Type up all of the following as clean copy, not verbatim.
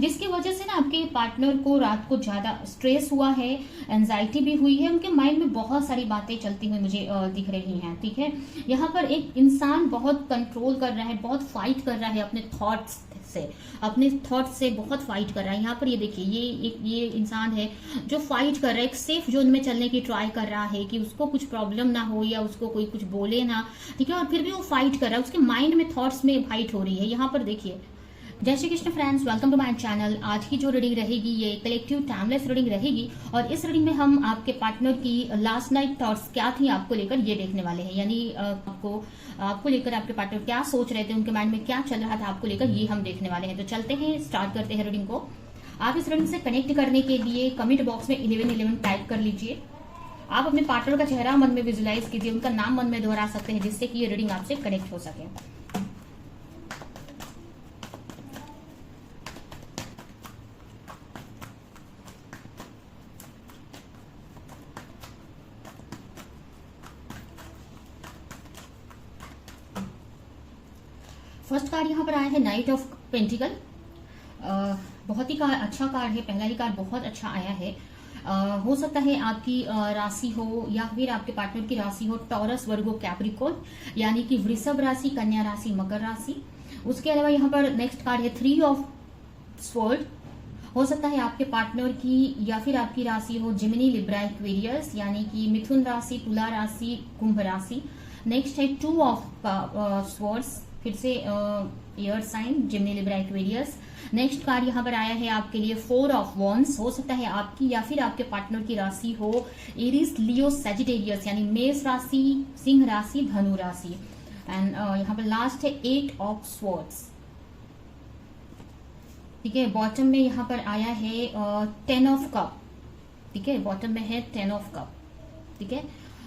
जिसकी वजह से ना आपके पार्टनर को रात को ज्यादा स्ट्रेस हुआ है, एंजाइटी भी हुई है, उनके माइंड में बहुत सारी बातें चलती हुई मुझे दिख रही हैं। ठीक है, यहाँ पर एक इंसान बहुत कंट्रोल कर रहा है, बहुत फाइट कर रहा है अपने थॉट्स से, अपने थॉट से बहुत फाइट कर रहा है। यहाँ पर ये देखिए, ये इंसान है जो फाइट कर रहा है, एक सेफ जोन में चलने की ट्राई कर रहा है कि उसको कुछ प्रॉब्लम ना हो या उसको कोई कुछ बोले ना। ठीक है, और फिर भी वो फाइट कर रहा है, उसके माइंड में थॉट्स में फाइट हो रही है। यहाँ पर देखिए, Jai Shri Krishna friends, welcome to my channel. आज की जो रीडिंग रहेगी ये कलेक्टिव टाइमलेस रीडिंग रहेगी, और इस रीडिंग में हम आपके पार्टनर की लास्ट नाइट थॉट्स क्या थी आपको लेकर ये देखने वाले हैं। यानी आपको लेकर आपके पार्टनर क्या सोच रहे थे, उनके माइंड में क्या चल रहा था आपको लेकर, ये हम देखने वाले हैं। तो चलते हैं, स्टार्ट करते हैं रीडिंग को। आप इस रीडिंग से कनेक्ट करने के लिए कमेंट बॉक्स में 1111 टाइप कर लीजिए। आप अपने पार्टनर का चेहरा मन में विजुलाइज कीजिए, उनका नाम मन में दोहरा सकते हैं, जिससे कि ये रीडिंग आपसे कनेक्ट हो सके। फर्स्ट कार्ड यहाँ पर आया है नाइट ऑफ पेंटिकल। बहुत ही अच्छा कार्ड है, पहला ही कार्ड बहुत अच्छा आया है। हो सकता है आपकी राशि हो या फिर आपके पार्टनर की राशि हो टॉरस, वर्गो, कैप्रिकॉर्न, यानी कि वृषभ राशि, कन्या राशि, मकर राशि। उसके अलावा यहाँ पर नेक्स्ट कार्ड है 3 ऑफ स्वॉर्ड। हो सकता है आपके पार्टनर की या फिर आपकी राशि हो जिमिनी, लिब्रा, एक्वेरियस, यानी कि मिथुन राशि, तुला राशि, कुंभ राशि। नेक्स्ट है 2 ऑफ स्वॉर्ड्स, फिर से air sign, Gemini, Libra, Aquarius. Next card यहाँ पर आया है आपके लिए 4 ऑफ वॉन्ड्स। हो सकता है आपकी या फिर आपके पार्टनर की राशि हो एरीज, लियो, सजिटेरियस, यानी मेष राशि, सिंह राशि, धनु राशि। एंड यहाँ पर लास्ट है 8 ऑफ स्वॉर्ड्स। ठीक है, बॉटम में यहाँ पर आया है 10 ऑफ कप। ठीक है, बॉटम में है 10 ऑफ कप। ठीक है,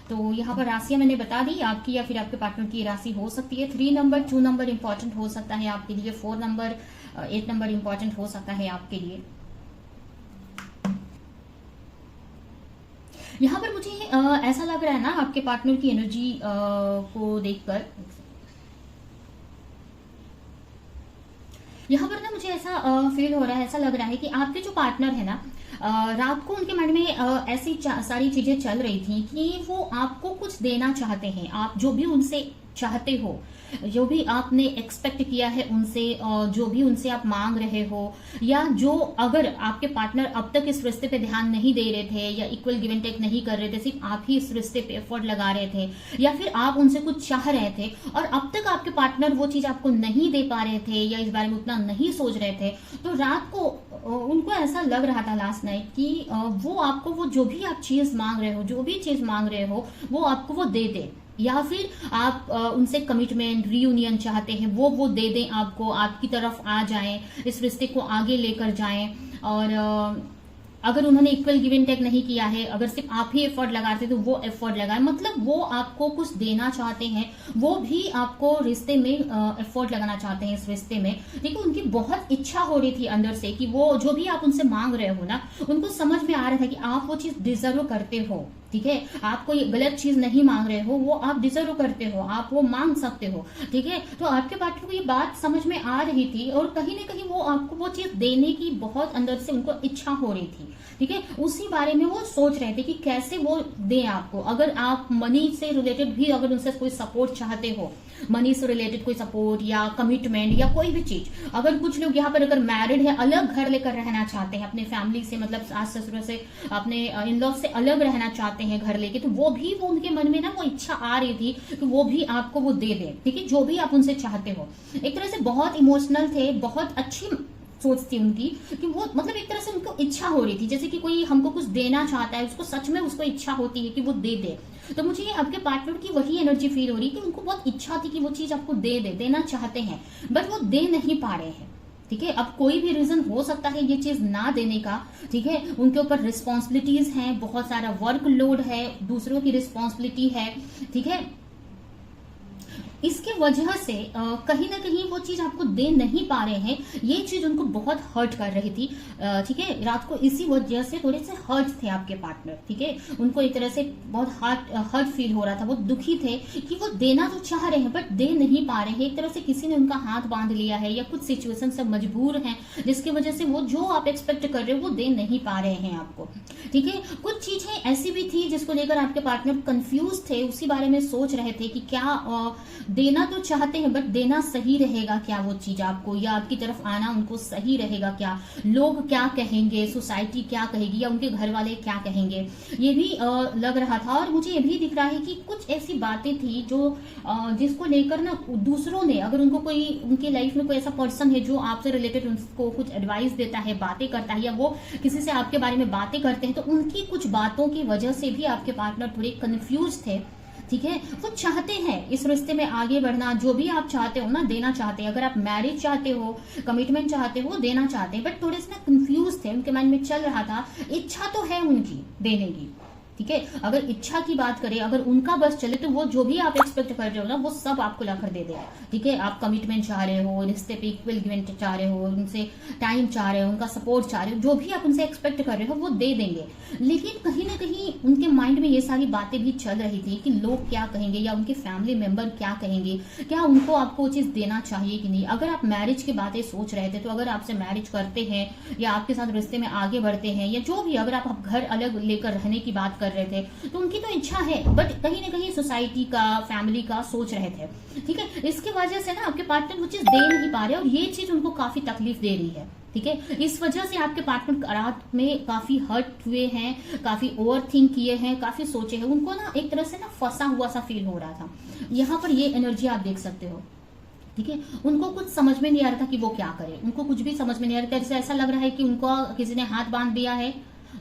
तो यहाँ पर राशियां मैंने बता दी, आपकी या फिर आपके पार्टनर की राशि हो सकती है 3 नंबर, 2 नंबर इंपॉर्टेंट हो सकता है आपके लिए, 4 नंबर, 8 नंबर इंपॉर्टेंट हो सकता है आपके लिए। यहाँ पर मुझे ऐसा लग रहा है ना आपके पार्टनर की एनर्जी को देखकर, यहाँ पर ना मुझे ऐसा फील हो रहा है, ऐसा लग रहा है कि आपके जो पार्टनर है ना, रात को उनके मन में ऐसी सारी चीजें चल रही थी कि वो आपको कुछ देना चाहते हैं। आप जो भी उनसे चाहते हो, जो भी आपने एक्सपेक्ट किया है उनसे, जो भी उनसे आप मांग रहे हो, या जो अगर आपके पार्टनर अब तक इस रिश्ते पे ध्यान नहीं दे रहे थे या इक्वल गिव एंड टेक नहीं कर रहे थे, सिर्फ आप ही इस रिश्ते पे एफर्ट लगा रहे थे, या फिर आप उनसे कुछ चाह रहे थे और अब तक आपके पार्टनर वो चीज आपको नहीं दे पा रहे थे या इस बारे में उतना नहीं सोच रहे थे, तो रात को उनको ऐसा लग रहा था लास्ट नाइट कि वो आपको वो जो भी आप चीज मांग रहे हो, जो भी चीज मांग रहे हो, वो आपको वो दे दे, या फिर आप उनसे कमिटमेंट, रीयूनियन चाहते हैं, वो दे दें आपको, आपकी तरफ आ जाएं, इस रिश्ते को आगे लेकर जाएं। और अगर उन्होंने इक्वल गिव एंड टेक नहीं किया है, अगर सिर्फ आप ही एफर्ट लगाते तो वो एफर्ट लगाए, मतलब वो आपको कुछ देना चाहते हैं, वो भी आपको रिश्ते में एफर्ट लगाना चाहते हैं इस रिश्ते में। देखो, उनकी बहुत इच्छा हो रही थी अंदर से कि वो जो भी आप उनसे मांग रहे हो ना, उनको समझ में आ रहा था कि आप वो चीज डिजर्व करते हो। ठीक है, आप कोई गलत चीज नहीं मांग रहे हो, वो आप डिजर्व करते हो, आप वो मांग सकते हो। ठीक है, तो आपके पार्टनर को ये बात समझ में आ रही थी और कहीं ना कहीं वो आपको वो चीज देने की बहुत अंदर से उनको इच्छा हो रही थी। ठीक है, उसी बारे में वो सोच रहे थे कि कैसे वो दें आपको। अगर आप मनी से रिलेटेड भी अगर उनसे कोई सपोर्ट चाहते हो, मनी से रिलेटेड कोई सपोर्ट या कमिटमेंट या कोई भी चीज, अगर कुछ लोग यहाँ पर अगर मैरिड है, अलग घर लेकर रहना चाहते हैं अपने फैमिली से, मतलब सास ससुर से, अपने इन लॉ से अलग रहना चाहते हैं घर लेके, तो वो भी वो उनके मन में ना वो इच्छा आ रही थी कि वो भी आपको वो दे दे। ठीक है, जो भी आप उनसे चाहते हो। एक तरह से बहुत इमोशनल थे, बहुत अच्छी सोच थी उनकी कि वो, मतलब एक तरह से उनको इच्छा हो रही थी, जैसे कि कोई हमको कुछ देना चाहता है, उसको सच में उसको इच्छा होती है कि वो दे दे। तो मुझे ये आपके पार्टनर की वही एनर्जी फील हो रही है कि उनको बहुत इच्छा थी कि वो चीज आपको दे दे, देना चाहते हैं, बट वो दे नहीं पा रहे हैं। ठीक है, अब कोई भी रीजन हो सकता है ये चीज ना देने का। ठीक है, उनके ऊपर रिस्पॉन्सिबिलिटीज हैं, बहुत सारा वर्क लोड है, दूसरों की रिस्पॉन्सिबिलिटी है। ठीक है, इसके वजह से कहीं ना कहीं वो चीज आपको दे नहीं पा रहे हैं, ये चीज उनको बहुत हर्ट कर रही थी। ठीक है, रात को इसी वजह से थोड़े से हर्ट थे आपके पार्टनर। ठीक है, उनको एक तरह से बहुत हर्ट फील हो रहा था, वो दुखी थे कि वो देना तो चाह रहे हैं बट दे नहीं पा रहे हैं। एक तरह से किसी ने उनका हाथ बांध लिया है या कुछ सिचुएशन से मजबूर हैं, जिसकी वजह से वो जो आप एक्सपेक्ट कर रहे हो वो दे नहीं पा रहे हैं आपको। ठीक है, कुछ चीजें ऐसी भी थी जिसको लेकर आपके पार्टनर कंफ्यूज थे, उसी बारे में सोच रहे थे कि क्या देना तो चाहते हैं बट देना सही रहेगा क्या वो चीज आपको, या आपकी तरफ आना उनको सही रहेगा क्या, लोग क्या कहेंगे, सोसाइटी क्या कहेगी, या उनके घर वाले क्या कहेंगे, ये भी लग रहा था। और मुझे ये भी दिख रहा है कि कुछ ऐसी बातें थी जो जिसको लेकर ना दूसरों ने, अगर उनको कोई उनकी लाइफ में कोई ऐसा पर्सन है जो आपसे रिलेटेड उनको कुछ एडवाइस देता है, बातें करता है, या वो किसी से आपके बारे में बातें करते हैं, तो उनकी कुछ बातों की वजह से भी आपके पार्टनर थोड़े कंफ्यूज थे। ठीक है, वो चाहते हैं इस रिश्ते में आगे बढ़ना, जो भी आप चाहते हो ना देना चाहते हैं, अगर आप मैरिज चाहते हो, कमिटमेंट चाहते हो, देना चाहते हैं, बट थोड़े से ना कंफ्यूज थे, उनके माइंड में चल रहा था। इच्छा तो है उनकी देने की, ठीक है, अगर इच्छा की बात करें, अगर उनका बस चले तो वो जो भी आप एक्सपेक्ट कर रहे हो ना वो सब आपको लाकर दे देगा। ठीक है, आप कमिटमेंट चाह रहे हो, रिश्ते पे इक्वल चाह रहे हो, उनसे टाइम चाह रहे हो, उनका सपोर्ट चाह रहे हो, जो भी आप उनसे एक्सपेक्ट कर रहे हो वो दे देंगे। लेकिन कहीं ना कहीं उनके माइंड में ये सारी बातें भी चल रही थी कि लोग क्या कहेंगे या उनके फैमिली मेंबर क्या कहेंगे, क्या उनको आपको वो चीज देना चाहिए कि नहीं। अगर आप मैरिज की बातें सोच रहे थे, तो अगर आपसे मैरिज करते हैं या आपके साथ रिश्ते में आगे बढ़ते हैं, या जो भी, अगर आप घर अलग लेकर रहने की बात कर रहे थे, तो उनकी तो इच्छा है बट कहीं ना कहीं सोसाइटी का, फैमिली का सोच रहे थे। ठीक है, इसकी वजह से ना आपके पार्टनर वो चीज दे नहीं पा रहे और ये चीज उनको काफी तकलीफ दे रही है। ठीक है, इस वजह से आपके पार्टनर रात में काफी हर्ट हुए हैं, काफी ओवर थिंक किए हैं, काफी सोचे हैं, उनको ना एक तरह से ना फंसा हुआ सा फील हो रहा था। यहाँ पर ये एनर्जी आप देख सकते हो। ठीक है, उनको कुछ समझ में नहीं आ रहा था कि वो क्या करे, उनको कुछ भी समझ में नहीं आ रहा था। जैसे ऐसा लग रहा है कि उनको किसी ने हाथ बांध दिया है।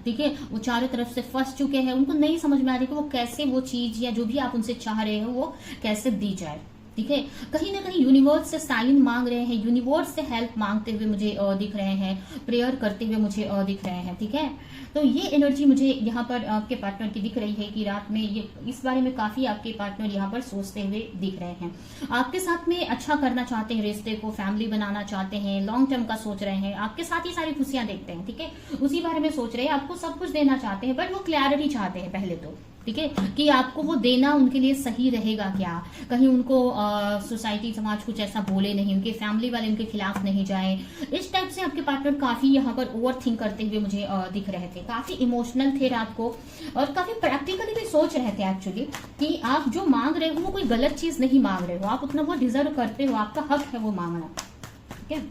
ठीक है, वो चारों तरफ से फंस चुके हैं, उनको नहीं समझ में आ रहा है कि वो कैसे वो चीज या जो भी आप उनसे चाह रहे हो वो कैसे दी जाए। ठीक है, कहीं ना कहीं यूनिवर्स से साइन मांग रहे हैं, यूनिवर्स से हेल्प मांगते हुए मुझे दिख रहे हैं, प्रेयर करते हुए मुझे दिख रहे हैं। ठीक है, तो ये एनर्जी मुझे यहाँ पर आपके पार्टनर की दिख रही है कि रात में ये इस बारे में काफी आपके पार्टनर यहाँ पर सोचते हुए दिख रहे हैं। आपके साथ में अच्छा करना चाहते हैं, रिश्ते को फैमिली बनाना चाहते हैं, लॉन्ग टर्म का सोच रहे हैं, आपके साथ ही सारी खुशियां देखते हैं। ठीक है, उसी बारे में सोच रहे हैं, आपको सब कुछ देना चाहते हैं, बट वो क्लैरिटी चाहते हैं पहले तो। ठीक है, कि आपको वो देना उनके लिए सही रहेगा क्या, कहीं उनको सोसाइटी समाज कुछ ऐसा बोले नहीं, उनके फैमिली वाले उनके खिलाफ नहीं जाए। इस टाइप से आपके पार्टनर काफी यहाँ पर ओवर थिंक करते हुए मुझे दिख रहे थे, काफी इमोशनल थे रात को और काफी प्रैक्टिकली भी सोच रहे थे एक्चुअली कि आप जो मांग रहे हो वो कोई गलत चीज नहीं मांग रहे हो, आप उतना वो डिजर्व करते हो, आपका हक है वो मांगना। ठीक है,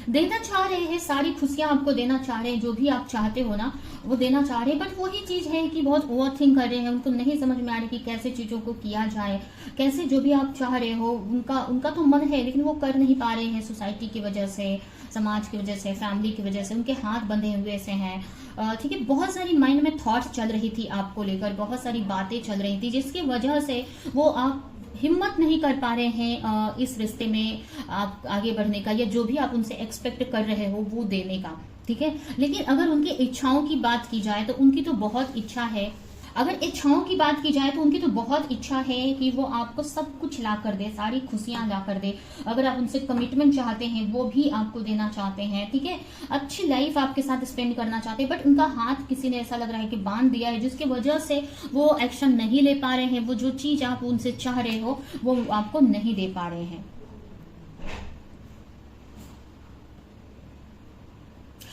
देना चाह रहे हैं, सारी खुशियां आपको देना चाह रहे हैं, जो भी आप चाहते हो ना वो देना चाह रहे हैं, बट वही चीज है कि बहुत ओवर थिंक कर रहे हैं, उनको नहीं समझ में आ रही कि कैसे चीजों को किया जाए, कैसे जो भी आप चाह रहे हो उनका तो मन है लेकिन वो कर नहीं पा रहे हैं, सोसाइटी की वजह से, समाज की वजह से, फैमिली की वजह से, उनके हाथ बंधे हुए से हैं। ठीक है, बहुत सारी माइंड में थॉट्स चल रही थी आपको लेकर, बहुत सारी बातें चल रही थी, जिसकी वजह से वो आप हिम्मत नहीं कर पा रहे हैं इस रिश्ते में आप आगे बढ़ने का, या जो भी आप उनसे एक्सपेक्ट कर रहे हो वो देने का। ठीक है, लेकिन अगर उनकी इच्छाओं की बात की जाए तो उनकी तो बहुत इच्छा है, अगर इच्छाओं की बात की जाए तो उनकी तो बहुत इच्छा है कि वो आपको सब कुछ ला कर दे, सारी खुशियां ला कर दे। अगर आप उनसे कमिटमेंट चाहते हैं वो भी आपको देना चाहते हैं। ठीक है, अच्छी लाइफ आपके साथ स्पेंड करना चाहते हैं, बट उनका हाथ किसी ने ऐसा लग रहा है कि बांध दिया है, जिसकी वजह से वो एक्शन नहीं ले पा रहे हैं, वो जो चीज आप उनसे चाह रहे हो वो आपको नहीं दे पा रहे हैं।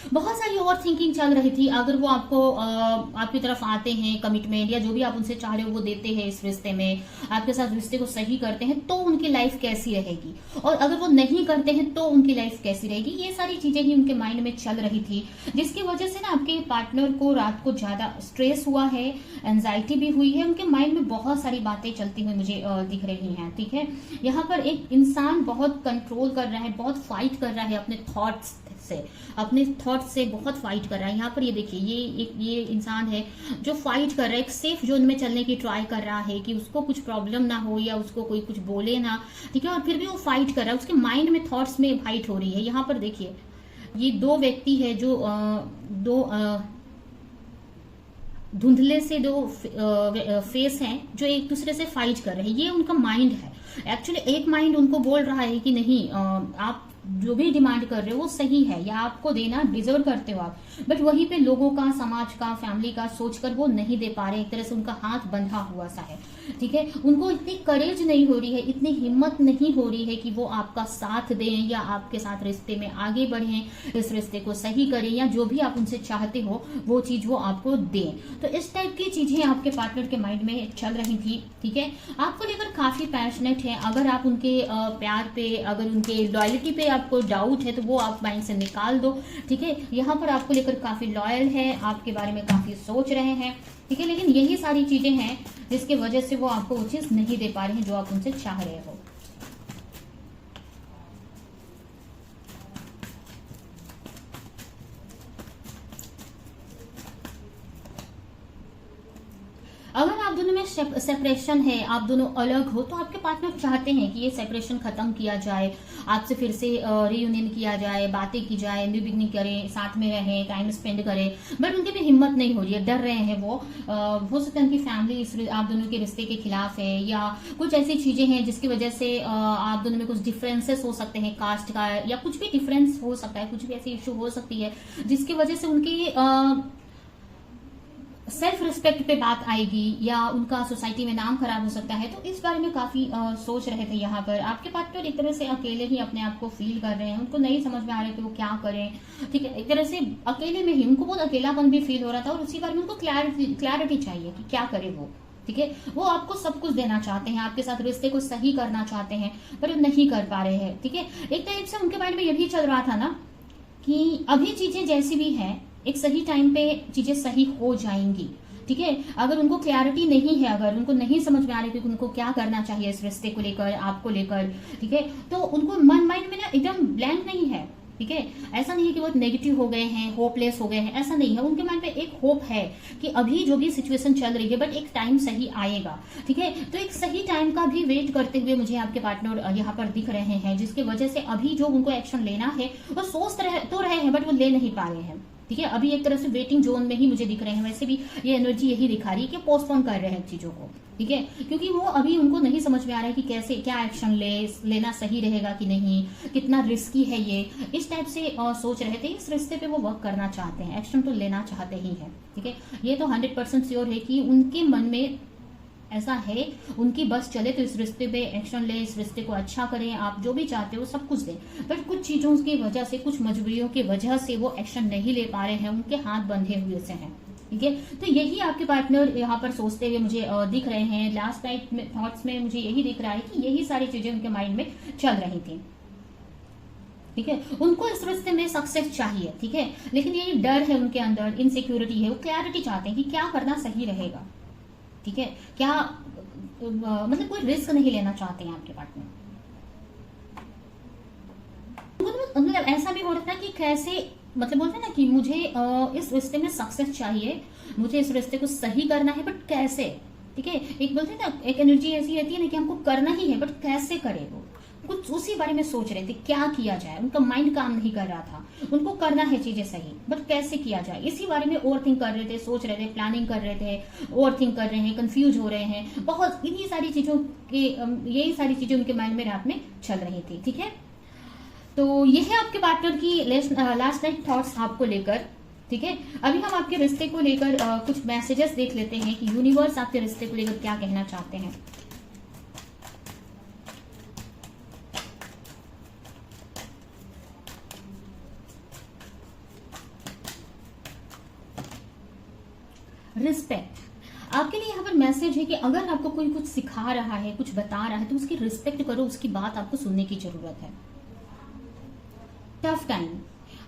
बहुत सारी ओवर थिंकिंग चल रही थी। अगर वो आपको आपकी तरफ आते हैं, कमिटमेंट या जो भी आप उनसे चाह रहे हो वो देते हैं इस रिश्ते में, आपके साथ रिश्ते को सही करते हैं, तो उनकी लाइफ कैसी रहेगी, और अगर वो नहीं करते हैं तो उनकी लाइफ कैसी रहेगी, ये सारी चीजें ही उनके माइंड में चल रही थी, जिसकी वजह से ना आपके पार्टनर को रात को ज्यादा स्ट्रेस हुआ है, एंजाइटी भी हुई है, उनके माइंड में बहुत सारी बातें चलती हुई मुझे दिख रही हैं। ठीक है, यहाँ पर एक इंसान बहुत कंट्रोल कर रहा है, बहुत फाइट कर रहा है अपने थॉट्स से, अपने थॉट से बहुत फाइट कर रहा है। यहाँ पर ये देखिए, ये इंसान है जो फाइट कर रहा है, एक सेफ जोन में चलने की ट्राई कर रहा है कि उसको कुछ प्रॉब्लम ना हो या उसको कोई कुछ बोले ना, ठीक है, और फिर भी वो फाइट कर रहा है, उसके माइंड में थॉट्स में फाइट हो रही है। यहाँ पर देखिए, ये दो व्यक्ति है जो दो धुंधले से दो फेस हैं जो एक दूसरे से फाइट कर रहे हैं। ये उनका माइंड है। एक्चुअली एक माइंड उनको बोल रहा है कि नहीं, आप जो भी डिमांड कर रहे हो वो सही है या आपको देना डिजर्व करते हो आप, बट वहीं पे लोगों का, समाज का, फैमिली का सोचकर वो नहीं दे पा रहे। एक तरह से उनका हाथ बंधा हुआ सा है, ठीक है। उनको इतनी करेज नहीं हो रही है, इतनी हिम्मत नहीं हो रही है कि वो आपका साथ दें या आपके साथ रिश्ते में आगे बढ़ें, इस रिश्ते को सही करें या जो भी आप उनसे चाहते हो वो चीज वो आपको दें। तो इस टाइप की चीजें आपके पार्टनर के माइंड में चल रही थी, ठीक है। आपको लेकर काफी पैशनेट है। अगर आप उनके प्यार पे, अगर उनके लॉयल्टी पे आपको डाउट है तो वो आप माइंड से निकाल दो, ठीक है। यहाँ पर आपको लेकर काफी लॉयल है, आपके बारे में काफी सोच रहे हैं, ठीक है। लेकिन यही सारी चीजें हैं जिसकी वजह से वो आपको वो चीज नहीं दे पा रहे हैं जो आप उनसे चाह रहे हो। अगर आप दोनों में सेपरेशन है, आप दोनों अलग हो, तो आपके पार्टनर चाहते हैं कि ये सेपरेशन खत्म किया जाए, आपसे फिर से रियूनियन किया जाए, बातें की जाए, न्यू बिगनिंग करें, साथ में रहें, टाइम स्पेंड करें, बट उनकी भी हिम्मत नहीं हो रही है, डर रहे हैं वो। हो सकता है उनकी फैमिली आप दोनों के रिश्ते के खिलाफ है या कुछ ऐसी चीजें हैं जिसकी वजह से आप दोनों में कुछ डिफरेंसेस हो सकते हैं, कास्ट का या कुछ भी डिफरेंस हो सकता है, कुछ भी ऐसी इश्यू हो सकती है जिसकी वजह से उनकी सेल्फ रिस्पेक्ट पे बात आएगी या उनका सोसाइटी में नाम खराब हो सकता है। तो इस बारे में काफी सोच रहे थे। यहाँ पर आपके पार्टनर एक तरह से अकेले ही अपने आप को फील कर रहे हैं, उनको नहीं समझ में आ रहा है कि वो क्या करें, ठीक है। एक तरह से अकेले में ही उनको बहुत अकेलापन भी फील हो रहा था और उसी बारे में उनको क्लैरिटी चाहिए कि क्या करे वो, ठीक है। वो आपको सब कुछ देना चाहते हैं, आपके साथ रिश्ते को सही करना चाहते हैं, पर वो नहीं कर पा रहे हैं, ठीक है। एक टाइप से उनके माइंड में ये भी चल रहा था ना कि अभी चीजें जैसी भी हैं, एक सही टाइम पे चीजें सही हो जाएंगी, ठीक है। अगर उनको क्लैरिटी नहीं है, अगर उनको नहीं समझ में आ रहा है कि उनको क्या करना चाहिए इस रिश्ते को लेकर, आपको लेकर, ठीक है, तो उनको मन माइंड में ना एकदम ब्लैंक नहीं है, ठीक है। ऐसा नहीं है कि बहुत नेगेटिव हो गए हैं, होपलेस हो गए हैं, ऐसा नहीं है। उनके माइंड में एक होप है कि अभी जो भी सिचुएशन चल रही है बट एक टाइम सही आएगा, ठीक है। तो एक सही टाइम का भी वेट करते हुए मुझे आपके पार्टनर यहाँ पर दिख रहे हैं, जिसकी वजह से अभी जो उनको एक्शन लेना है वो सोच तो रहे हैं बट वो ले नहीं पा रहे हैं, ठीक है। अभी एक तरह से वेटिंग जोन में ही मुझे दिख रहे हैं। वैसे भी ये एनर्जी यही दिखा रही है कि पोस्टपोन कर रहे हैं चीजों को, ठीक है, क्योंकि वो अभी उनको नहीं समझ में आ रहा है कि कैसे क्या एक्शन लेना सही रहेगा कि नहीं, कितना रिस्की है ये, इस टाइप से सोच रहे थे। इस रिश्ते पे वो वर्क करना चाहते हैं, एक्शन तो लेना चाहते ही है, ठीक है। ये तो 100% श्योर है कि उनके मन में ऐसा है, उनकी बस चले तो इस रिश्ते पे एक्शन ले, इस रिश्ते को अच्छा करें, आप जो भी चाहते हो सब कुछ दें, बट कुछ चीजों की वजह से, कुछ मजबूरियों की वजह से वो एक्शन नहीं ले पा रहे हैं, उनके हाथ बंधे हुए से हैं, ठीक है। तो यही आपके पार्टनर यहाँ पर सोचते हुए मुझे दिख रहे हैं। लास्ट नाइट में थॉट्स में मुझे यही दिख रहा है कि यही सारी चीजें उनके माइंड में चल रही थी, ठीक है। उनको इस रिश्ते में सक्सेस चाहिए, ठीक है, लेकिन ये डर है उनके अंदर, इनसिक्योरिटी है, वो क्लैरिटी चाहते हैं कि क्या करना सही रहेगा, ठीक है। क्या मतलब कोई रिस्क नहीं लेना चाहते हैं आपके पार्टनर। मतलब ऐसा भी हो रहा था कि कैसे, मतलब बोलते हैं ना कि मुझे इस रिश्ते में सक्सेस चाहिए, मुझे इस रिश्ते को सही करना है, बट कैसे, ठीक है। एक बोलते हैं ना, एक एनर्जी ऐसी रहती है ना कि हमको करना ही है बट कैसे करे, वो कुछ उसी बारे में सोच रहे थे क्या किया जाए। उनका माइंड काम नहीं कर रहा था, उनको करना है चीजें सही बट कैसे किया जाए, इसी बारे में ओवर थिंक कर रहे थे, सोच रहे थे, प्लानिंग कर रहे थे, ओवर थिंक कर रहे हैं, कंफ्यूज हो रहे हैं बहुत। इन्हीं सारी चीजों के यही सारी चीजें उनके माइंड में रात में चल रही थी, ठीक है। तो ये है आपके पार्टनर की लास्ट नाइट थॉट्स आपको लेकर, ठीक है। अभी हम आपके रिश्ते को लेकर कुछ मैसेजेस देख लेते हैं कि यूनिवर्स आपके रिश्ते को लेकर क्या कहना चाहते हैं। रिस्पेक्ट आपके लिए यहाँ पर मैसेज है कि अगर आपको कोई कुछ सिखा रहा है, कुछ बता रहा है, तो उसकी रिस्पेक्ट करो, उसकी बात आपको सुनने की जरूरत है। टफ टाइम,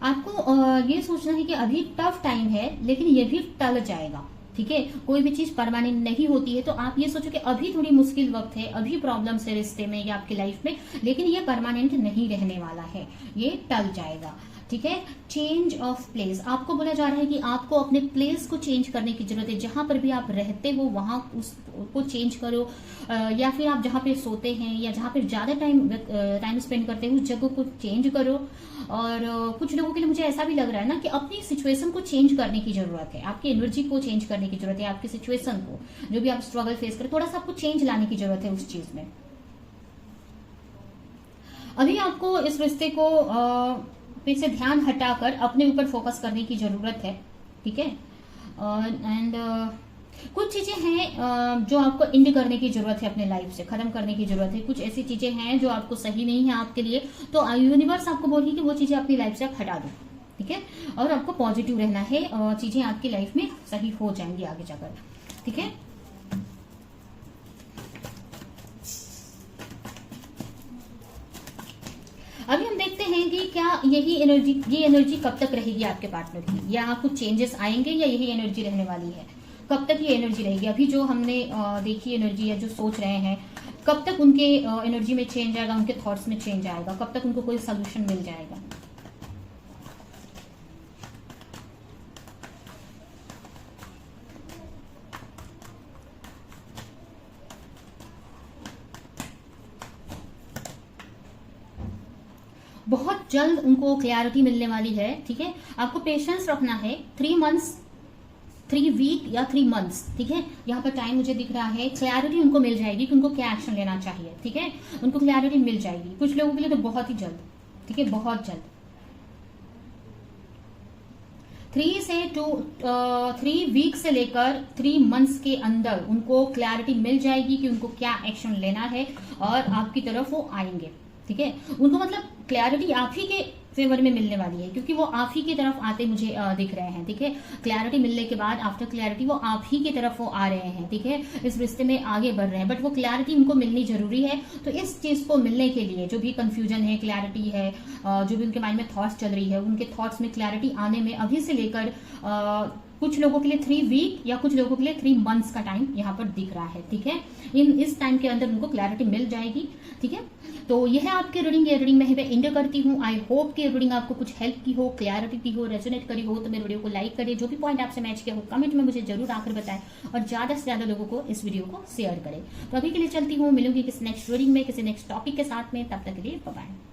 आपको ये सोचना है कि अभी टफ टाइम है लेकिन ये भी टल जाएगा, ठीक है। कोई भी चीज परमानेंट नहीं होती है, तो आप ये सोचो कि अभी थोड़ी मुश्किल वक्त है, अभी प्रॉब्लम्स है रिश्ते में या आपकी लाइफ में, लेकिन ये परमानेंट नहीं रहने वाला है, ये टल जाएगा, ठीक है। चेंज ऑफ प्लेस, आपको बोला जा रहा है कि आपको अपने प्लेस को चेंज करने की जरूरत है। जहां पर भी आप रहते हो वहां उसको चेंज करो, या फिर आप जहां पे सोते हैं या जहां पे ज्यादा टाइम स्पेंड करते हो उस जगह को चेंज करो। और कुछ लोगों के लिए मुझे ऐसा भी लग रहा है ना कि अपनी सिचुएशन को चेंज करने की जरूरत है, आपकी एनर्जी को चेंज करने की जरूरत है, आपकी सिचुएशन को, जो भी आप स्ट्रगल फेस करें थोड़ा सा आपको चेंज लाने की जरूरत है उस चीज में। अभी आपको इस रिश्ते को पे से ध्यान हटाकर अपने ऊपर फोकस करने की जरूरत है, ठीक है। एंड कुछ चीजें हैं जो आपको इंड करने की जरूरत है, अपने लाइफ से खत्म करने की जरूरत है। कुछ ऐसी चीजें हैं जो आपको सही नहीं है आपके लिए, तो यूनिवर्स आपको बोल रही है कि वो चीजें अपनी लाइफ से आप हटा दो, ठीक है। और आपको पॉजिटिव रहना है, चीजें आपकी लाइफ में सही हो जाएंगी आगे जाकर, ठीक है। अभी हम देखते हैं कि क्या ये एनर्जी कब तक रहेगी आपके पार्टनर की, या कुछ चेंजेस आएंगे, या यही एनर्जी रहने वाली है, कब तक ये एनर्जी रहेगी। अभी जो हमने देखी एनर्जी या जो सोच रहे हैं, कब तक उनके एनर्जी में चेंज आएगा, उनके थॉट्स में चेंज आएगा, कब तक उनको कोई सोल्यूशन मिल जाएगा। बहुत जल्द उनको क्लैरिटी मिलने वाली है, ठीक है। आपको पेशेंस रखना है, 3 मंथ्स, 3 वीक या 3 मंथ्स, ठीक है। यहाँ पर टाइम मुझे दिख रहा है, क्लैरिटी उनको मिल जाएगी कि उनको क्या एक्शन लेना चाहिए, ठीक है। उनको क्लैरिटी मिल जाएगी, कुछ लोगों के लिए तो बहुत ही जल्द, ठीक है, बहुत जल्द। 3 वीक से लेकर 3 मंथ्स के अंदर उनको क्लैरिटी मिल जाएगी कि उनको क्या एक्शन लेना है, और आपकी तरफ वो आएंगे, ठीक है। उनको मतलब क्लैरिटी आप ही के फेवर में मिलने वाली है, क्योंकि वो आप ही की तरफ आते मुझे दिख रहे हैं, ठीक है। क्लैरिटी मिलने के बाद आफ्टर क्लैरिटी वो आप ही की तरफ वो आ रहे हैं, ठीक है। इस रिश्ते में आगे बढ़ रहे हैं, बट वो क्लैरिटी उनको मिलनी जरूरी है। तो इस चीज को मिलने के लिए जो भी कंफ्यूजन है, क्लैरिटी है, जो भी उनके माइंड में थॉट्स चल रही है, उनके थॉट्स में क्लैरिटी आने में अभी से लेकर कुछ लोगों के लिए 3 वीक या कुछ लोगों के लिए 3 मंथ्स का टाइम यहाँ पर दिख रहा है, ठीक है। इस टाइम के अंदर उनको क्लैरिटी मिल जाएगी, ठीक है। तो यह है आपकी रीडिंग, ये रीडिंग मैं एंड करती हूँ। आई होप कि रीडिंग आपको कुछ हेल्प की हो, क्लैरिटी दी हो, रेजोनेट करी हो। तो मेरे वीडियो को लाइक करें, जो भी पॉइंट आपसे मैच किया हो कमेंट में मुझे जरूर आकर बताएं, और ज्यादा से ज्यादा लोगों को इस वीडियो को शेयर करें। तो अभी के लिए चलती हूँ, मिलूंगी किसी नेक्स्ट रीडिंग में, किसी नेक्स्ट टॉपिक के साथ में। तब तक के लिए बाय बाय।